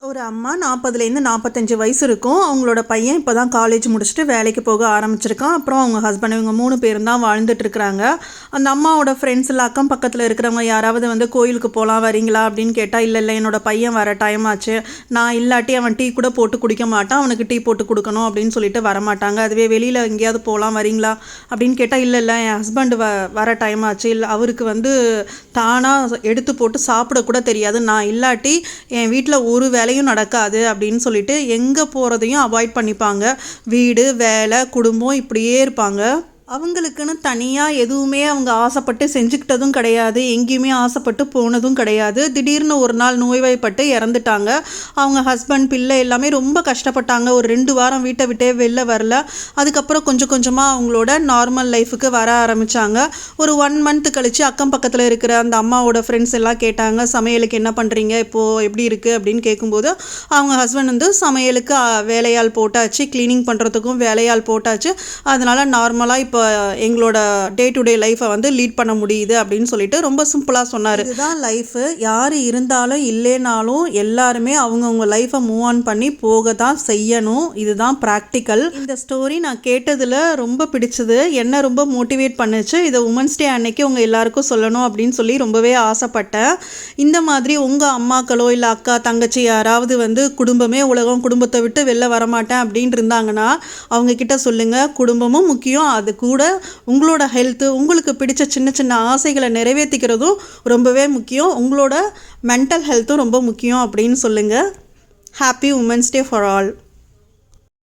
ஒரு அம்மா 40லேருந்து 45 வயசு இருக்கும். அவங்களோட பையன் இப்போ தான் காலேஜ் முடிச்சுட்டு வேலைக்கு போக ஆரம்பிச்சிருக்கான். அப்புறம் அவங்க ஹஸ்பண்ட் இவங்க 3 பேரும் தான் வாழ்ந்துட்டுருக்குறாங்க. அந்த அம்மாவோட ஃப்ரெண்ட்ஸ் இல்லை அக்கம் பக்கத்தில் இருக்கிறவங்க யாராவது வந்து கோயிலுக்கு போகலாம் வரீங்களா அப்படின்னு கேட்டால், இல்லை இல்லை என்னோட பையன் வர டைம் ஆச்சு, நான் இல்லாட்டி அவன் டீ கூட போட்டு குடிக்க மாட்டான், அவனுக்கு டீ போட்டு கொடுக்கணும் அப்படின்னு சொல்லிட்டு வரமாட்டாங்க. அதுவே வெளியில் எங்கேயாவது போகலாம் வரீங்களா அப்படின்னு கேட்டால், இல்லை இல்லை என் ஹஸ்பண்ட் வர டைம் ஆச்சு, இல்லை அவருக்கு வந்து தானாக எடுத்து போட்டு சாப்பிடக்கூட தெரியாது, நான் இல்லாட்டி என் வீட்டில் ஒரு வேலையும் நடக்காது அப்படின்னு சொல்லிட்டு எங்கே போகிறதையும் அவாய்ட் பண்ணிப்பாங்க. வீடு வேலை குடும்பம் இப்படியே இருப்பாங்க. அவங்களுக்குன்னு தனியாக எதுவுமே அவங்க ஆசைப்பட்டு செஞ்சுக்கிட்டதும் கிடையாது, எங்கேயுமே ஆசைப்பட்டு போனதும் கிடையாது. திடீர்னு ஒரு நாள் நோய்வாய்ப்பட்டு இறந்துட்டாங்க. அவங்க ஹஸ்பண்ட் பிள்ளை எல்லாமே ரொம்ப கஷ்டப்பட்டாங்க. ஒரு 2 வாரம் வீட்டை விட்டே வெளில வரல. அதுக்கப்புறம் கொஞ்சம் கொஞ்சமாக அவங்களோட நார்மல் லைஃபுக்கு வர ஆரம்பித்தாங்க. ஒரு 1 மந்த் கழித்து அக்கம் பக்கத்தில் இருக்கிற அந்த அம்மாவோட ஃப்ரெண்ட்ஸ் எல்லாம் கேட்டாங்க, சமையலுக்கு என்ன பண்ணுறீங்க இப்போது எப்படி இருக்குது அப்படின்னு கேட்கும்போது, அவங்க ஹஸ்பண்ட் வந்து சமையலுக்கு வேலையால் போட்டாச்சு, க்ளீனிங் பண்ணுறதுக்கும் வேலையால் போட்டாச்சு, அதனால் நார்மலாக இப்போ எங்களோட டே டு டே லைஃப்பை வந்து லீட் பண்ண முடியுது அப்படின்னு சொல்லிட்டு ரொம்ப சிம்பிளாக சொன்னார். இதுதான் லைஃபு. யார் இருந்தாலும் இல்லைனாலும் எல்லாருமே அவங்கவுங்க லைஃப்பை மூவ் ஆன் பண்ணி போக தான் செய்யணும். இதுதான் ப்ராக்டிக்கல். இந்த ஸ்டோரி நான் கேட்டதில் ரொம்ப பிடிச்சது, என்ன ரொம்ப மோட்டிவேட் பண்ணுச்சு. இதை உமன்ஸ் டே அன்னைக்கு உங்கள் எல்லாருக்கும் சொல்லணும் அப்படின்னு சொல்லி ரொம்பவே ஆசைப்பட்டேன். இந்த மாதிரி உங்கள் அம்மாக்களோ இல்லை அக்கா தங்கச்சி யாராவது வந்து குடும்பமே உலகம், குடும்பத்தை விட்டு வெளில வரமாட்டேன் அப்படின்னு இருந்தாங்கன்னா அவங்கக்கிட்ட சொல்லுங்கள். குடும்பமும் முக்கியம், அது கூட உங்களோட ஹெல்த்து, உங்களுக்கு பிடிச்ச சின்ன சின்ன ஆசைகளை நிறைவேற்றிக்கிறதும் ரொம்பவே முக்கியம், உங்களோட மென்டல் ஹெல்த்தும் ரொம்ப முக்கியம் அப்படின்னு சொல்லுங்கள். Happy women's day for all.